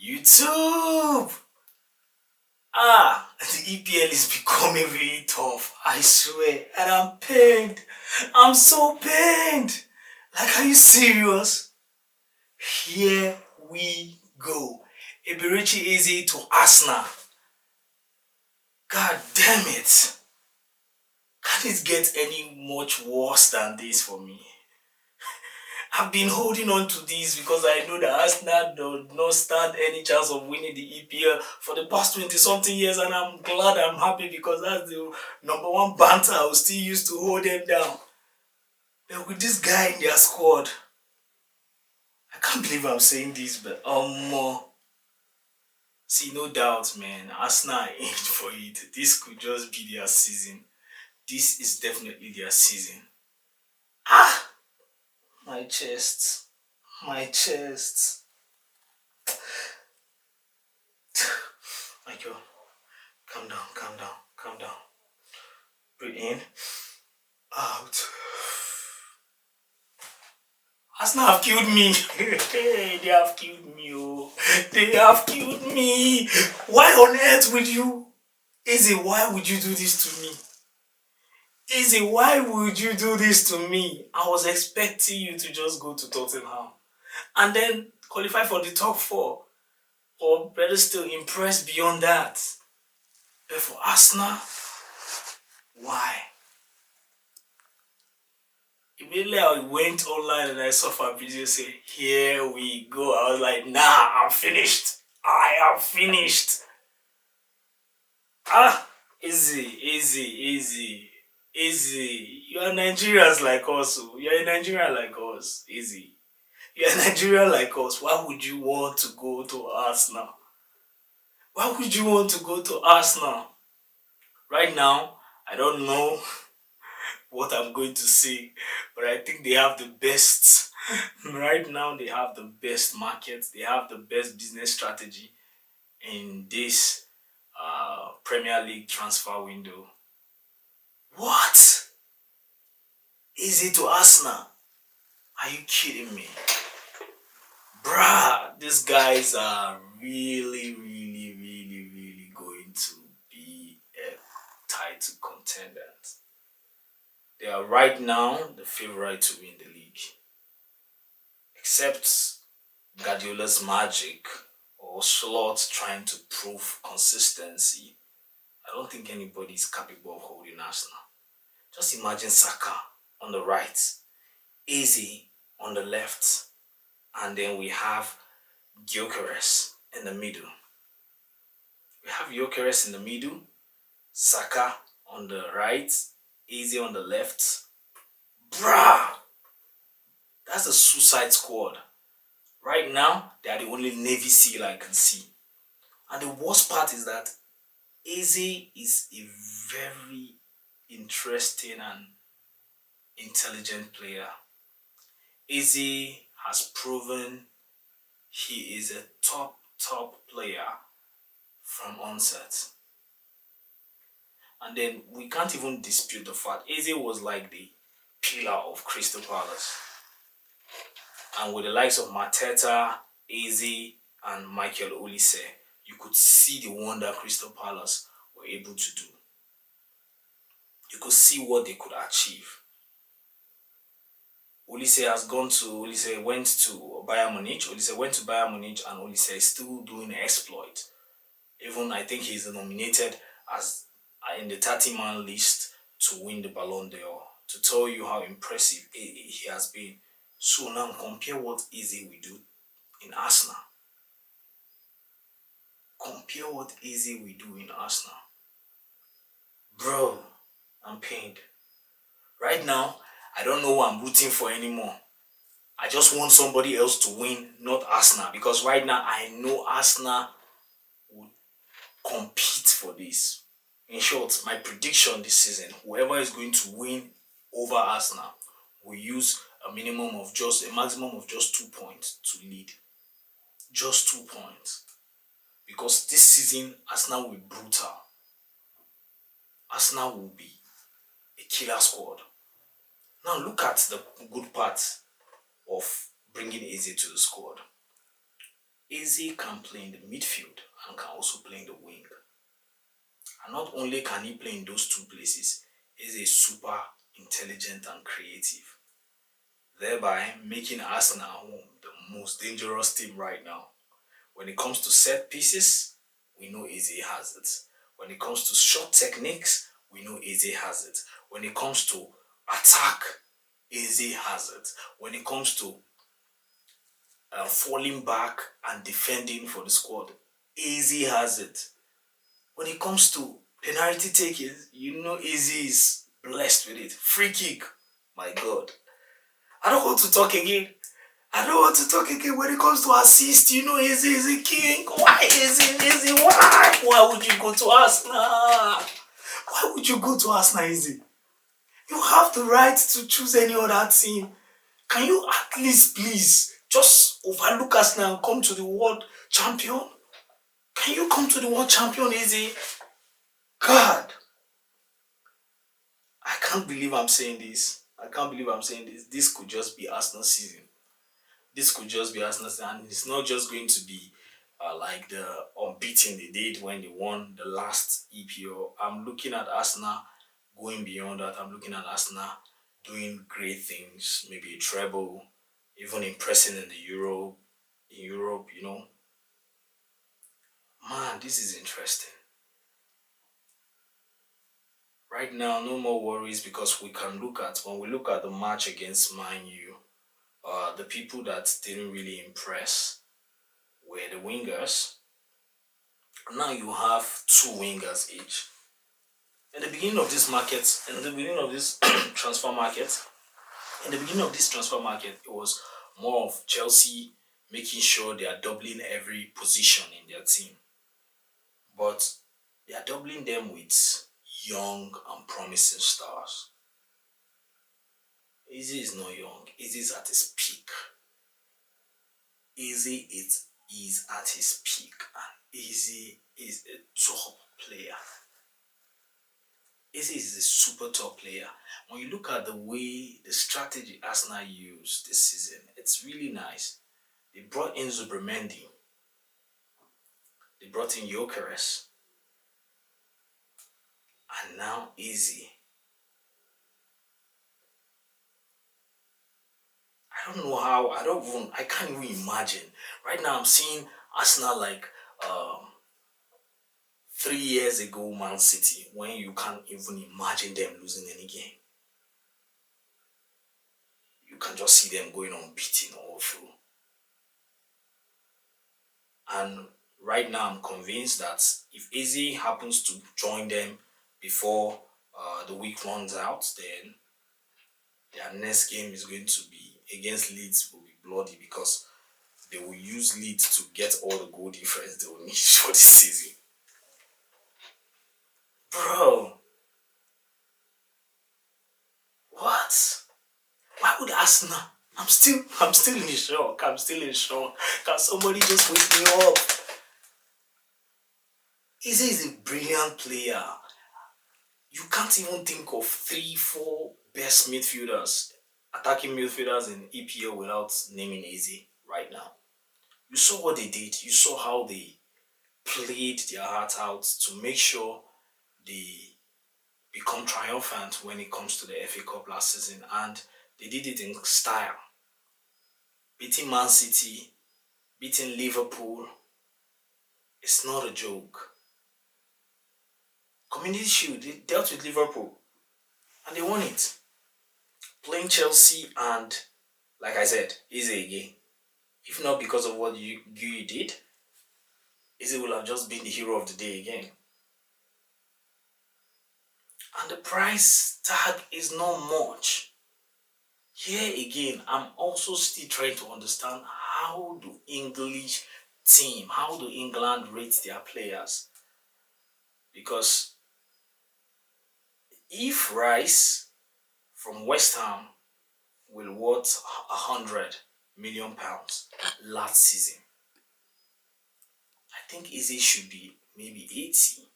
YouTube! The EPL is becoming really tough, I swear, and I'm pained. I'm so pained. Like, are you serious? Here we go. Eberechi Eze to Arsenal. God damn it. Can it get any much worse than this for me? I've been holding on to this because I know that Arsenal do not stand any chance of winning the EPL for the past 20-something years, and I'm glad, I'm happy, because that's the number one banter I will still use to hold them down. But with this guy in their squad, I can't believe I'm saying this, but see, no doubt, man, Arsenal are in for it. This could just be their season. This is definitely their season. My chest. My chest. Michael, calm down, calm down, calm down. Breathe in, out. Arsenal have killed me. They have killed me, oh. They have killed me. Why on earth would you? Eze, why would you do this to me? Eze, why would you do this to me? I was expecting you to just go to Tottenham and then qualify for the top 4. Or better still, impress beyond that. But for Arsenal, why? Immediately I went online and I saw Fabrizio say, here we go. I was like, nah, I'm finished. I am finished. Easy. You are Nigerians like us. You are a Nigerian like us. Easy. You are a Nigerian like us. Why would you want to go to Arsenal? Why would you want to go to Arsenal? Right now, I don't know what I'm going to say, but I think they have the best. Right now, they have the best market. They have the best business strategy in this Premier League transfer window. What? Is it to Arsenal? Are you kidding me? Bruh, these guys are really going to be a title contender. They are right now the favorite to win the league. Except Guardiola's magic or Slot trying to prove consistency, I don't think anybody is capable of holding Arsenal. Just imagine Saka on the right, Eze on the left, and then we have Gyökeres in the middle. We have Gyökeres in the middle, Saka on the right, Eze on the left. Bruh! That's a suicide squad. Right now, they are the only Navy SEAL I can see. And the worst part is that Eze is a very interesting and intelligent player. Eze has proven he is a top player from onset. And then we can't even dispute the fact Eze was like the pillar of Crystal Palace. And with the likes of Arteta, Eze, and Mikel Arteta, you could see the wonder Crystal Palace were able to do. You could see what they could achieve. Olise went to Bayern Munich. Olise went to Bayern Munich, and Olise is still doing exploit. Even I think he's nominated as in the 30-man list to win the Ballon d'Or, to tell you how impressive he has been. So now compare what Eze we do in Arsenal. Compare what Eze we do in Arsenal. Bro, I'm pained. Right now, I don't know who I'm rooting for anymore. I just want somebody else to win, not Arsenal. Because right now, I know Arsenal will compete for this. In short, my prediction this season, whoever is going to win over Arsenal will use a maximum of just 2 points to lead. Just 2 points. Because this season, Arsenal will be brutal. Arsenal will be a killer squad. Now look at the good part of bringing Eze to the squad. Eze can play in the midfield and can also play in the wing. And not only can he play in those two places, Eze is super intelligent and creative, thereby making Arsenal the most dangerous team right now. When it comes to set pieces, we know Eze has it. When it comes to shot techniques, we know Eze has it. When it comes to attack, Eze has it. When it comes to falling back and defending for the squad, Eze has it. When it comes to penalty taking, you know Eze is blessed with it. Free kick, my God. I don't want to talk again. I don't want to talk again. When it comes to assist, you know Eze is a king. Why Eze? Why? Why would you go to Arsenal? Why would you go to Arsenal, Eze? You have the right to choose any other team. Can you at least please just overlook Arsenal and come to the world champion? Can you come to the world champion, Eze? God, I can't believe I'm saying this. I can't believe I'm saying this. This could just be Arsenal season. This could just be Arsenal season. And it's not just going to be like the unbeaten they did when they won the last EPO. I'm looking at Arsenal going beyond that. I'm looking at Arsenal doing great things, maybe a treble, even impressing in the Euro, in Europe, you know. Man, this is interesting. Right now, no more worries because we can look at, when we look at the match against Man U, the people that didn't really impress were the wingers. Now you have two wingers each. In the beginning of this market, in the beginning of this transfer market, in the beginning of this transfer market, it was more of Chelsea making sure they are doubling every position in their team. But they are doubling them with young and promising stars. Eze is not young. Eze is at his peak. Is at his peak, and Eze is a top player. Eze is a super top player. When you look at the way the strategy Arsenal used this season, it's really nice. They brought in Zubermendi. They brought in Gyökeres. And now Eze. I don't know how, I can't even imagine. Right now I'm seeing Arsenal like 3 years ago Man City, when you can't even imagine them losing any game. You can just see them going unbeaten all through. And right now I'm convinced that if Eze happens to join them before the week runs out, then their next game is going to be against Leeds, will be bloody because they will use Leeds to get all the goal difference they will need for this season. Bro, what? Why would Arsenal? I'm still in shock. I'm still in shock. Can somebody just wake me up? Eze is a brilliant player. You can't even think of 3, 4 best midfielders, attacking midfielders in EPL without naming Eze right now. You saw what they did. You saw how they played their heart out to make sure they become triumphant when it comes to the FA Cup last season, and they did it in style. Beating Man City, beating Liverpool, it's not a joke. Community Shield, they dealt with Liverpool and they won it. Playing Chelsea and, like I said, Eze again. If not because of what you did, Eze will have just been the hero of the day again. And the price tag is not much. Here again, I'm also still trying to understand how do England rate their players? Because if Rice from West Ham will worth £100 million last season, I think Eze should be maybe 80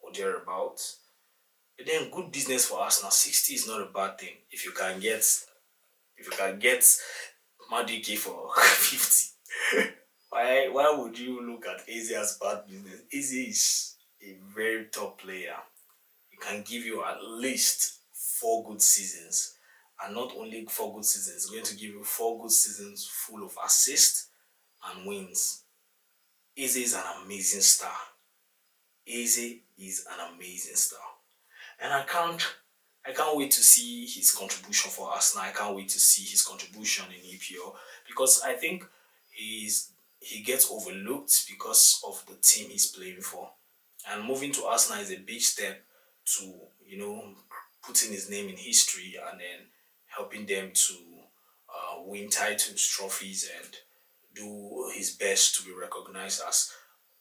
or thereabouts. But then good business for Arsenal. 60 is not a bad thing if you can get Madueke for 50. Why would you look at Eze as bad business? Eze is a very top player. He can give you at least 4 good seasons. And not only 4 good seasons, he's going to give you 4 good seasons full of assists and wins. Eze is an amazing star. Eze is an amazing star. And I can't wait to see his contribution for Arsenal. I can't wait to see his contribution in EPL because I think he gets overlooked because of the team he's playing for. And moving to Arsenal is a big step to, putting his name in history and then helping them to win titles, trophies, and do his best to be recognized as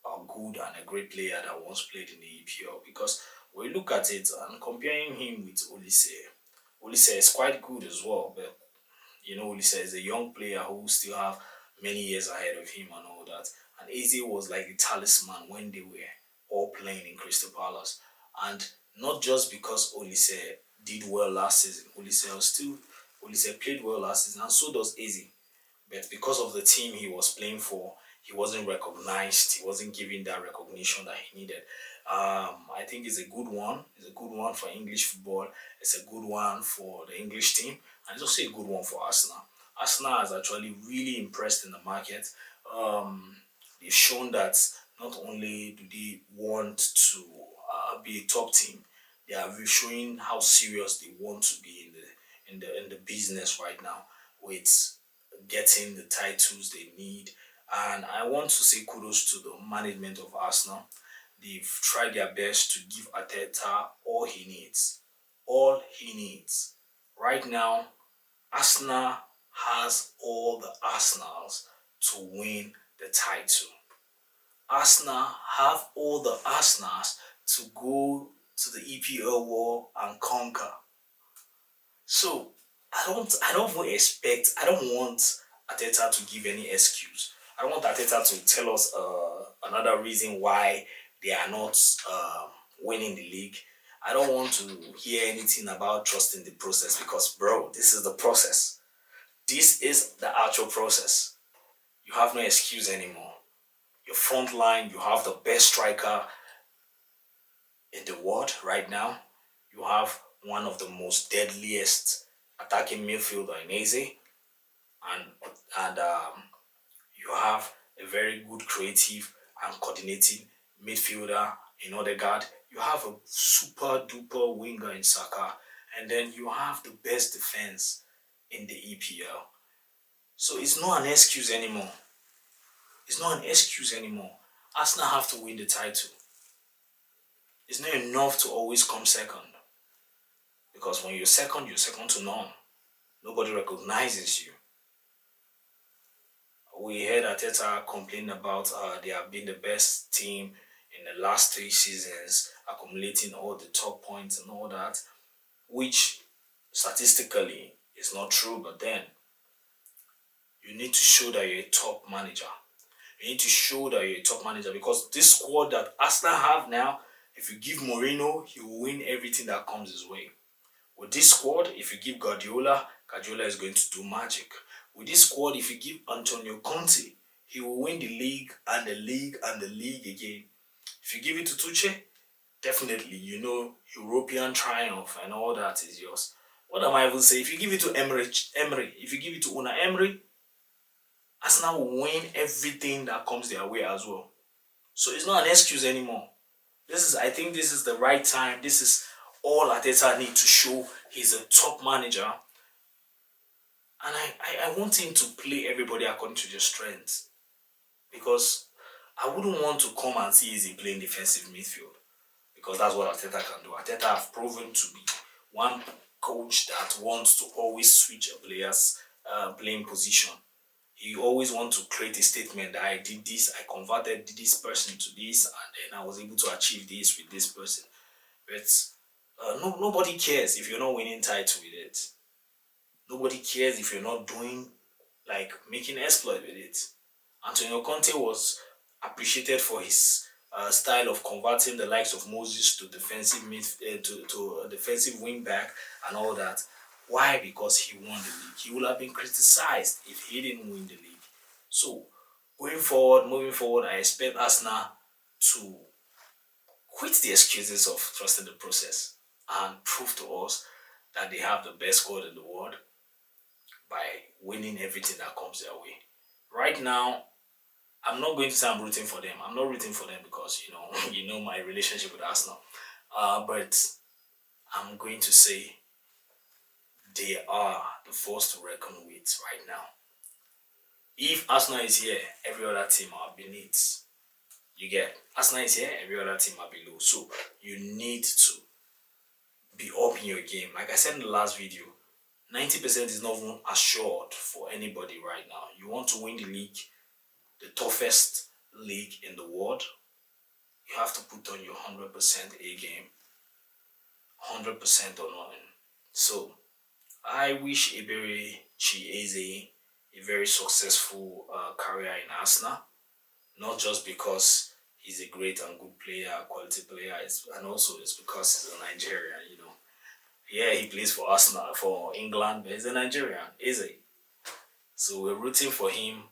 a good and a great player that once played in the EPL. Because when you look at it and comparing him with Olise is quite good as well. But Olise is a young player who still have many years ahead of him and all that. And Eze was like the talisman when they were all playing in Crystal Palace. And not just because Olise did well last season. Olise played well last season, and so does Eze. But because of the team he was playing for, he wasn't recognized. He wasn't given that recognition that he needed. I think it's a good one. It's a good one for English football. It's a good one for the English team, and it's also a good one for Arsenal. Arsenal has actually really impressed in the market. They've shown that not only do they want to be a top team, they are showing how serious they want to be in the business right now with getting the titles they need. And I want to say kudos to the management of Arsenal. They've tried their best to give Arteta all he needs. All he needs. Right now, Arsenal has all the Arsenals to win the title. Arsenal have all the Arsenals to go to the EPL war and conquer. So I don't want Ateta to give any excuse. I don't want Ateta to tell us another reason why they are not winning the league. I don't want to hear anything about trusting the process because, bro, this is the process. This is the actual process. You have no excuse anymore. Your front line, you have the best striker in the world right now. You have one of the most deadliest attacking midfielder in Eze, and you have a very good creative and coordinating midfielder in Odegaard. You have a super duper winger in Saka, and then you have the best defense in the EPL. So it's not an excuse anymore. It's not an excuse anymore. Arsenal have to win the title. It's not enough to always come second. Because when you're second to none. Nobody recognizes you. We heard Arteta complain about they have been the best team in the last 3 seasons, accumulating all the top points and all that, which statistically is not true, but then you need to show that you're a top manager. You need to show that you're a top manager because this squad that Arsenal have now, if you give Mourinho, he will win everything that comes his way. With this squad, if you give Guardiola, Guardiola is going to do magic. With this squad, if you give Antonio Conte, he will win the league and the league and the league again. If you give it to Tuche, definitely, European triumph and all that is yours. What am I even saying? If you give it to Emery, if you give it to Una Emery, Arsenal will win everything that comes their way as well. So it's not an excuse anymore. I think this is the right time. This is all Arteta need to show he's a top manager. And I want him to play everybody according to their strengths. Because I wouldn't want to come and see Izzy playing defensive midfield. Because that's what Arteta can do. Arteta have proven to be one coach that wants to always switch a player's playing position. He always wants to create a statement that I did this, I converted this person to this, and then I was able to achieve this with this person. But nobody cares if you're not winning title with it. Nobody cares if you're not doing, making exploit with it. Antonio Conte was appreciated for his style of converting the likes of Moses to defensive to a defensive wing back and all that. Why? Because he won the league. He would have been criticized if he didn't win the league. So moving forward, I expect Arsenal to quit the excuses of trusting the process and prove to us that they have the best squad in the world by winning everything that comes their way. Right now, I'm not going to say I'm rooting for them. I'm not rooting for them because you know my relationship with Arsenal. But I'm going to say they are the force to reckon with right now. If Arsenal is here, every other team are beneath. You get Arsenal is here, every other team are below. So you need to be up in your game. Like I said in the last video, 90% is not even assured for anybody right now. You want to win the league, the toughest league in the world, you have to put on your 100% A game, 100% or nothing. So I wish Eberechi Eze a very successful career in Arsenal, not just because he's a great and good player, quality player, and also it's because he's a Nigerian. Yeah, he plays for Arsenal, for England, but he's a Nigerian, Eze. So we're rooting for him.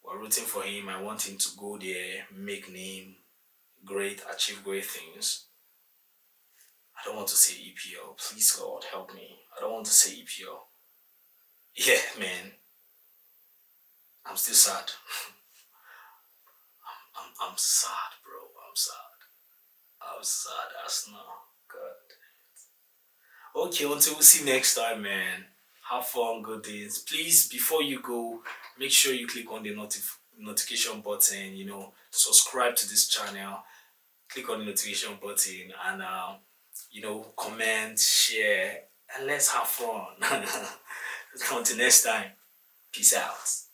We're rooting for him. I want him to go there, make name, great, achieve great things. I don't want to say EPL. Please, God, help me. I don't want to say EPL. Yeah, man. I'm still sad. I'm sad, bro. I'm sad. I'm sad, Arsenal. God. Okay, until we see next time, man. Have fun, good days. Please, before you go, make sure you click on the notification button. Subscribe to this channel. Click on the notification button and comment, share, and let's have fun. Until next time. Peace out.